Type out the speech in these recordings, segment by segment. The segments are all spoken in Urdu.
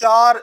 4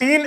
3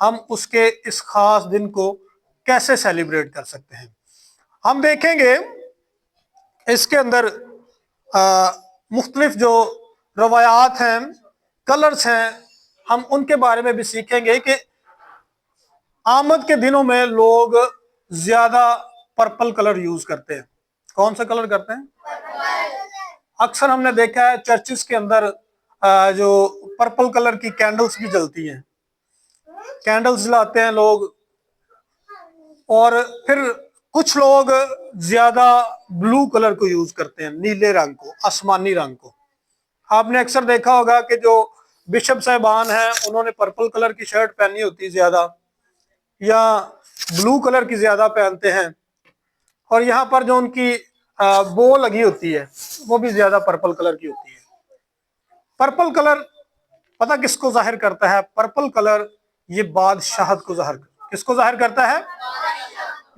ہم اس کے اس خاص دن کو کیسے سیلیبریٹ کر سکتے ہیں۔ ہم دیکھیں گے اس کے اندر مختلف جو روایات ہیں، کلرز ہیں، ہم ان کے بارے میں بھی سیکھیں گے کہ آمد کے دنوں میں لوگ زیادہ پرپل کلر یوز کرتے ہیں۔ کون سا کلر کرتے ہیں؟ اکثر ہم نے دیکھا ہے چرچز کے اندر جو پرپل کلر کی کینڈلز بھی جلتی ہیں، کینڈلز جلاتے ہیں لوگ، اور پھر کچھ لوگ زیادہ بلو کلر کو یوز کرتے ہیں، نیلے رنگ کو، آسمانی رنگ کو۔ آپ نے اکثر دیکھا ہوگا کہ جو بشپ صاحبان ہیں انہوں نے پرپل کلر کی شرٹ پہنی ہوتی زیادہ، یا بلو کلر کی زیادہ پہنتے ہیں، اور یہاں پر جو ان کی بو لگی ہوتی ہے وہ بھی زیادہ پرپل کلر کی ہوتی ہے۔ پرپل کلر پتہ کس کو ظاہر کرتا ہے؟ پرپل کلر یہ بادشاہت کو کس کو ظاہر کرتا ہے؟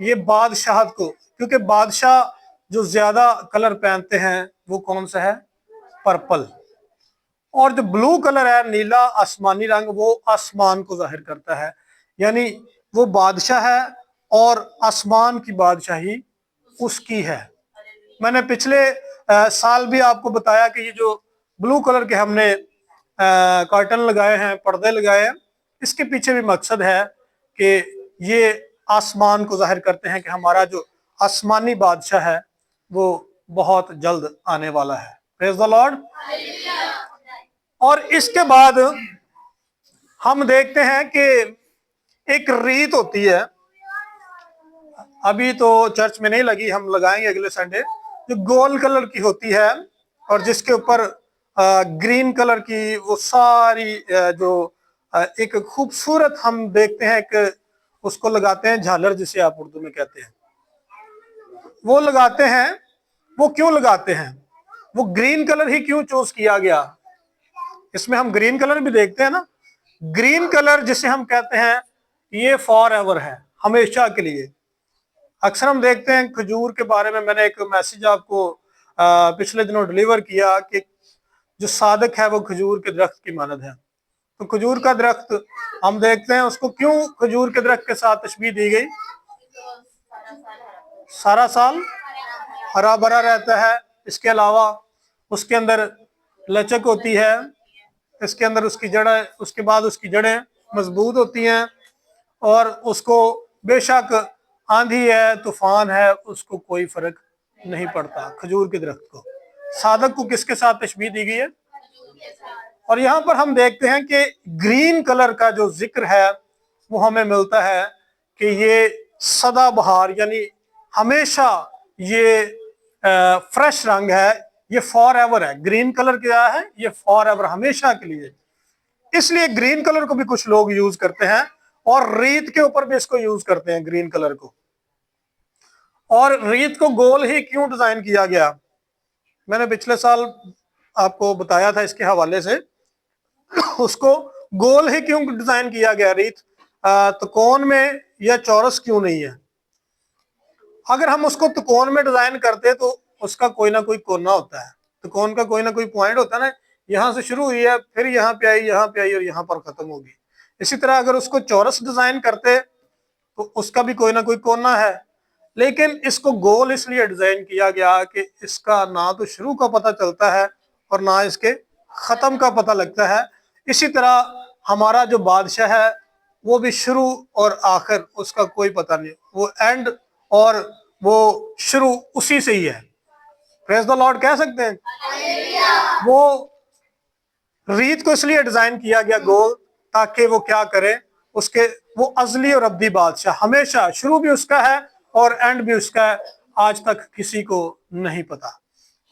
یہ بادشاہت کو، کیونکہ بادشاہ جو زیادہ کلر پہنتے ہیں وہ کون سا ہے؟ پرپل۔ اور جو بلو کلر ہے، نیلا آسمانی رنگ، وہ آسمان کو ظاہر کرتا ہے، یعنی وہ بادشاہ ہے اور آسمان کی بادشاہی اس کی ہے۔ میں نے پچھلے سال بھی آپ کو بتایا کہ یہ جو بلو کلر کے ہم نے کارٹن لگائے ہیں، پردے لگائے ہیں، اس کے پیچھے بھی مقصد ہے کہ یہ آسمان کو ظاہر کرتے ہیں کہ ہمارا جو آسمانی بادشاہ ہے وہ بہت جلد آنے والا ہے۔ پریز دی لارڈ۔ اور اس کے بعد ہم دیکھتے ہیں کہ ایک ریت ہوتی ہے، ابھی تو چرچ میں نہیں لگی، ہم لگائیں گے اگلے سنڈے، جو گول کلر کی ہوتی ہے اور جس کے اوپر گرین کلر کی وہ ساری جو ایک خوبصورت ہم دیکھتے ہیں کہ اس کو لگاتے ہیں جھالر، جسے آپ اردو میں کہتے ہیں، وہ لگاتے ہیں۔ وہ کیوں لگاتے ہیں؟ وہ گرین کلر ہی کیوں چوز کیا گیا؟ اس میں ہم گرین کلر بھی دیکھتے ہیں نا، گرین کلر جسے ہم کہتے ہیں یہ فار ایور ہے، ہمیشہ کے لیے۔ اکثر ہم دیکھتے ہیں کھجور کے بارے میں نے ایک میسیج آپ کو پچھلے دنوں ڈیلیور کیا کہ جو صادق ہے وہ کھجور کے درخت کی مانند ہے۔ تو کھجور کا درخت ہم دیکھتے ہیں، اس کو کیوں کھجور کے درخت کے ساتھ تشبیہ دی گئی؟ سارا سال ہرا بھرا رہتا ہے، اس کے علاوہ اس کے اندر لچک ہوتی ہے، اس کے اندر اس کی جڑیں، اس کے بعد اس کی جڑیں مضبوط ہوتی ہیں، اور اس کو بے شک آندھی ہے، طوفان ہے، اس کو کوئی فرق نہیں پڑتا۔ کھجور کے درخت کو، صادق کو کس کے ساتھ تشبیہ دی گئی ہے؟ اور یہاں پر ہم دیکھتے ہیں کہ گرین کلر کا جو ذکر ہے وہ ہمیں ملتا ہے کہ یہ سدا بہار، یعنی ہمیشہ یہ فریش رنگ ہے، یہ فار ایور ہے۔ گرین کلر کیا ہے؟ یہ فار ایور، ہمیشہ کے لیے۔ اس لیے گرین کلر کو بھی کچھ لوگ یوز کرتے ہیں، اور ریت کے اوپر بھی اس کو یوز کرتے ہیں، گرین کلر کو۔ اور ریت کو گول ہی کیوں ڈیزائن کیا گیا؟ میں نے پچھلے سال آپ کو بتایا تھا اس کے حوالے سے، اس کو گول ہی کیوں ڈیزائن کیا گیا؟ ریت تکون میں یا چورس کیوں نہیں ہے؟ اگر ہم اس کو تکون میں ڈیزائن کرتے تو اس کا کوئی نہ کوئی کونا ہوتا ہے، تکون کا کوئی نہ کوئی پوائنٹ ہوتا ہے نا، یہاں سے شروع ہوئی ہے، پھر یہاں پہ آئی، یہاں پہ آئی، اور یہاں پر ختم ہوگی۔ اسی طرح اگر اس کو چورس ڈیزائن کرتے تو اس کا بھی کوئی نہ کوئی کونا ہے، لیکن اس کو گول اس لیے ڈیزائن کیا گیا کہ اس کا نہ تو شروع کا پتہ چلتا ہے اور نہ اس کے ختم کا پتہ لگتا ہے۔ اسی طرح ہمارا جو بادشاہ ہے وہ بھی شروع اور آخر اس کا کوئی پتہ نہیں، وہ اینڈ اور وہ شروع اسی سے ہی ہے۔ پریز دی لارڈ کہہ سکتے ہیں۔ وہ ریت کو اس لیے ڈیزائن کیا گیا گول، تاکہ وہ کیا کرے، اس کے وہ ازلی اور ابدی بادشاہ، ہمیشہ شروع بھی اس کا ہے اور اینڈ بھی اس کا ہے، آج تک کسی کو نہیں پتا۔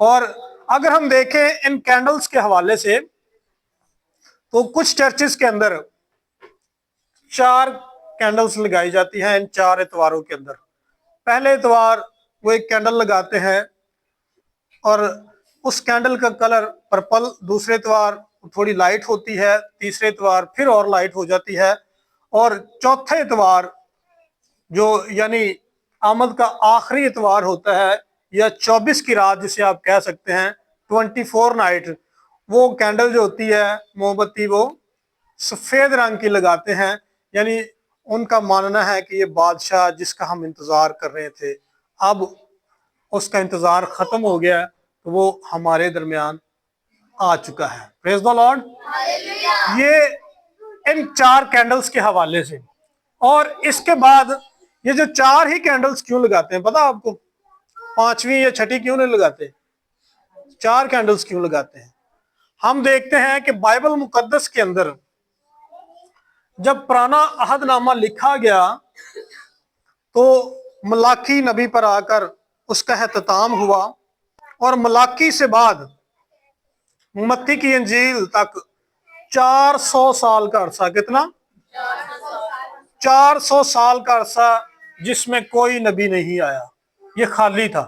اور اگر ہم دیکھیں ان کینڈلز کے حوالے سے تو کچھ چرچز کے اندر 4 کینڈلز لگائی جاتی ہیں ان 4 اتواروں کے اندر۔ پہلے اتوار وہ ایک کینڈل لگاتے ہیں اور اس کینڈل کا کلر پرپل، دوسرے اتوار تھوڑی لائٹ ہوتی ہے، تیسرے اتوار پھر اور لائٹ ہو جاتی ہے، اور چوتھے اتوار جو یعنی آمد کا آخری اتوار ہوتا ہے، یا 24 کی رات جسے آپ کہہ سکتے ہیں، 24 نائٹ، وہ کینڈل جو ہوتی ہے موم بتی وہ سفید رنگ کی لگاتے ہیں، یعنی ان کا ماننا ہے کہ یہ بادشاہ جس کا ہم انتظار کر رہے تھے اب اس کا انتظار ختم ہو گیا ہے، تو وہ ہمارے درمیان آ چکا ہے. پریز دی لارڈ. یہ ان 4 کینڈلز کے حوالے سے. اور اس کے بعد یہ جو 4 ہی کینڈلز کیوں لگاتے ہیں پتا آپ کو؟ 5ویں یا 6ٹھی کیوں نہیں لگاتے؟ 4 کینڈلز کیوں لگاتے ہیں؟ ہم دیکھتے ہیں کہ بائبل مقدس کے اندر جب پرانا عہد نامہ لکھا گیا تو ملاکی نبی پر آ کر اس کا اختتام ہوا، اور ملاکی سے بعد متی کی انجیل تک 400 سال کا عرصہ. کتنا؟ 400 سال کا عرصہ جس میں کوئی نبی نہیں آیا. یہ خالی تھا،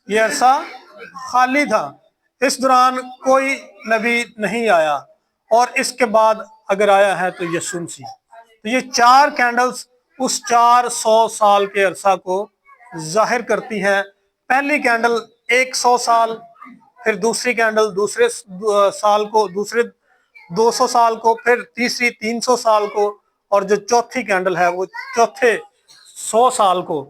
یہ عرصہ خالی تھا. اس دوران کوئی نبی نہیں آیا، اور اس کے بعد اگر آیا ہے تو یسوع مسیح. تو یہ 4 کینڈلز اس 400 سال کے عرصہ کو ظاہر کرتی ہیں. پہلی کینڈل 100 سال، پھر دوسری کینڈل دوسرے سال کو، دوسرے 200 سال کو، پھر تیسری 300 سال کو، اور جو چوتھی کینڈل ہے وہ چوتھے 100 سال کو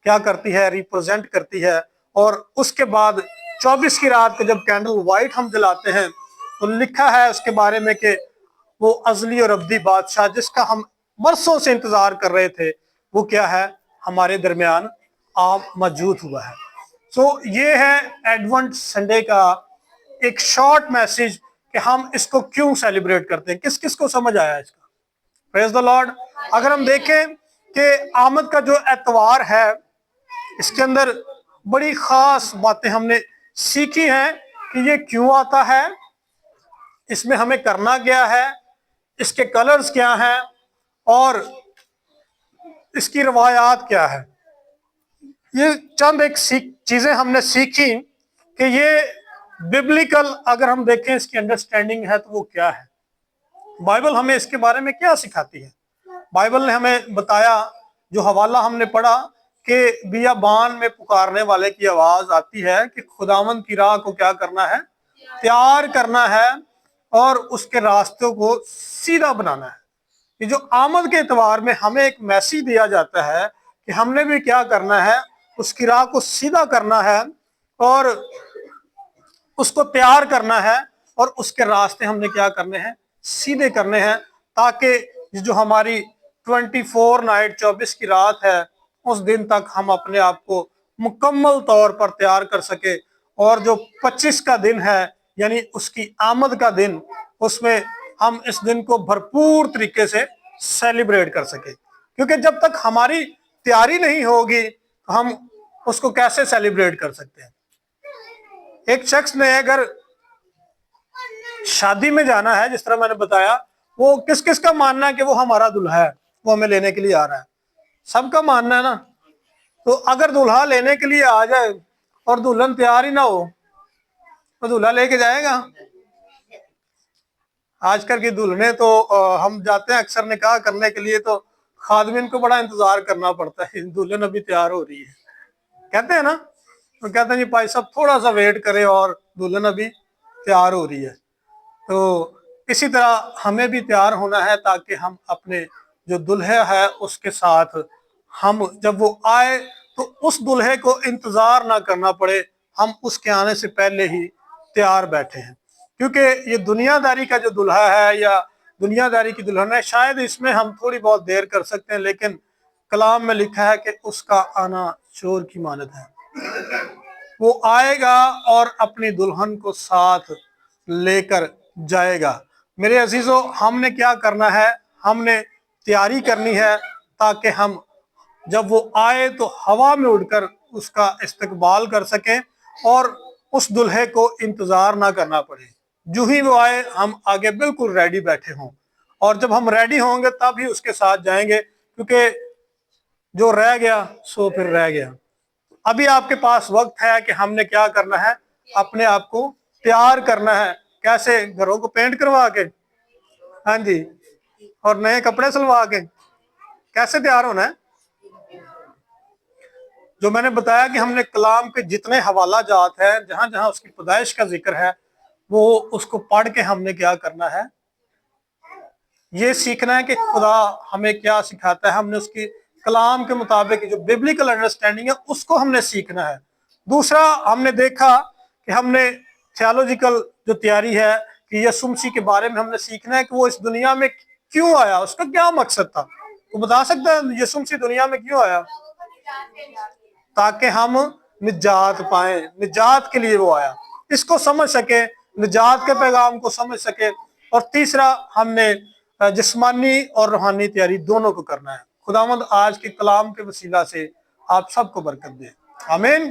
کیا کرتی ہے؟ ریپرزینٹ کرتی ہے. اور اس کے بعد 24 کی رات کو جب کینڈل وائٹ ہم جلاتے ہیں تو لکھا ہے اس کے بارے میں کہ وہ ازلی اور ابدی بادشاہ جس کا ہم برسوں سے انتظار کر رہے تھے وہ کیا ہے؟ ہمارے درمیان موجود ہوا ہے. سو یہ ہے ایڈونٹ سنڈے کا ایک شارٹ میسج کہ ہم اس کو کیوں سیلیبریٹ کرتے ہیں. کس کس کو سمجھ آیا اس کا؟ پریز دی لارڈ. اگر ہم دیکھیں کہ آمد کا جو اتوار ہے اس کے اندر بڑی خاص باتیں ہم نے سیکھی ہیں کہ یہ کیوں آتا ہے، اس میں ہمیں کرنا کیا ہے، اس کے کلرز کیا ہیں، اور اس کی روایات کیا ہے. یہ چند ایک چیزیں ہم نے سیکھی کہ یہ ببلیکل اگر ہم دیکھیں اس کی انڈرسٹینڈنگ ہے تو وہ کیا ہے. بائبل ہمیں اس کے بارے میں کیا سکھاتی ہے؟ بائبل نے ہمیں بتایا، جو حوالہ ہم نے پڑھا، کہ بیابان میں پکارنے والے کی آواز آتی ہے کہ خداوند کی راہ کو کیا کرنا ہے؟ تیار کرنا ہے، اور اس کے راستوں کو سیدھا بنانا ہے. یہ جو آمد کے اعتبار میں ہمیں ایک میسیج دیا جاتا ہے کہ ہم نے بھی کیا کرنا ہے؟ اس کی راہ کو سیدھا کرنا ہے، اور اس کو تیار کرنا ہے، اور اس کے راستے ہم نے کیا کرنے ہیں؟ سیدھے کرنے ہیں، تاکہ جو ہماری 24 نائٹ 24 کی رات ہے اس دن تک ہم اپنے آپ کو مکمل طور پر تیار کر سکے، اور جو 25 کا دن ہے یعنی اس کی آمد کا دن، اس میں ہم اس دن کو بھرپور طریقے سے سیلیبریٹ کر سکے. کیونکہ جب تک ہماری تیاری نہیں ہوگی تو ہم اس کو کیسے سیلیبریٹ کر سکتے ہیں؟ ایک شخص نے اگر شادی میں جانا ہے، جس طرح میں نے بتایا، وہ کس کس کا ماننا ہے کہ وہ ہمارا دلہا ہے، وہ ہمیں لینے کے لیے آ رہا ہے؟ سب کا ماننا ہے نا. تو اگر دلہا لینے کے لیے آ جائے اور دلہن تیار ہی نہ ہو تو دلہا لے کے جائے گا؟ آج کل کی دلہنیں تو ہم جاتے ہیں اکثر نکاح کرنے کے لیے تو خادمین کو بڑا انتظار کرنا پڑتا ہے، دلہن ابھی تیار ہو رہی ہے، کہتے ہیں نا. تو کہتے ہیں جی بھائی صاحب تھوڑا سا ویٹ کرے اور دلہن ابھی تیار ہو رہی ہے. تو اسی طرح ہمیں بھی تیار ہونا ہے تاکہ ہم اپنے جو دلہا ہے اس کے ساتھ ہم جب وہ آئے تو اس دلہے کو انتظار نہ کرنا پڑے، ہم اس کے آنے سے پہلے ہی تیار بیٹھے ہیں. کیونکہ یہ دنیا داری کا جو دلہا ہے یا دنیا داری کی دلہن ہے، شاید اس میں ہم تھوڑی بہت دیر کر سکتے ہیں، لیکن کلام میں لکھا ہے کہ اس کا آنا چور کی مانند ہے. وہ آئے گا اور اپنی دلہن کو ساتھ لے کر جائے گا. میرے عزیزو، ہم نے کیا کرنا ہے؟ ہم نے تیاری کرنی ہے تاکہ ہم جب وہ آئے تو ہوا میں اڑ کر اس کا استقبال کر سکیں اور اس دلہے کو انتظار نہ کرنا پڑے. جو ہی وہ آئے ہم آگے بالکل ریڈی بیٹھے ہوں، اور جب ہم ریڈی ہوں گے تب ہی اس کے ساتھ جائیں گے، کیونکہ جو رہ گیا سو پھر رہ گیا. ابھی آپ کے پاس وقت ہے کہ ہم نے کیا کرنا ہے؟ اپنے آپ کو تیار کرنا ہے. کیسے؟ گھروں کو پینٹ کروا کے، ہاں جی، اور نئے کپڑے سلوا کے. کیسے تیار ہونا ہے؟ جو میں نے بتایا کہ ہم نے کلام کے جتنے حوالہ جات ہیں، جہاں جہاں اس کی پیدائش کا ذکر ہے، وہ اس کو پڑھ کے ہم نے کیا کرنا ہے؟ یہ سیکھنا ہے کہ خدا ہمیں کیا سکھاتا ہے، ہم نے اس کی کلام کے مطابق جو ببلیکل انڈرسٹینڈنگ ہے اس کو ہم نے سیکھنا ہے۔ دوسرا ہم نے دیکھا کہ ہم نے تھیالوجیکل جو تیاری ہے کہ یسوع مسیح کے بارے میں ہم نے سیکھنا ہے کہ وہ اس دنیا میں کیوں آیا، اس کا کیا مقصد تھا۔ وہ بتا سکتا ہے یسوع مسیح دنیا میں کیوں آیا؟ تاکہ ہم نجات پائیں، نجات کے لیے وہ آیا، اس کو سمجھ سکے، نجات کے پیغام کو سمجھ سکے۔ اور تیسرا ہم نے جسمانی اور روحانی تیاری دونوں کو کرنا ہے۔ خداوند آج کے کلام کے وسیلہ سے آپ سب کو برکت دے، آمین۔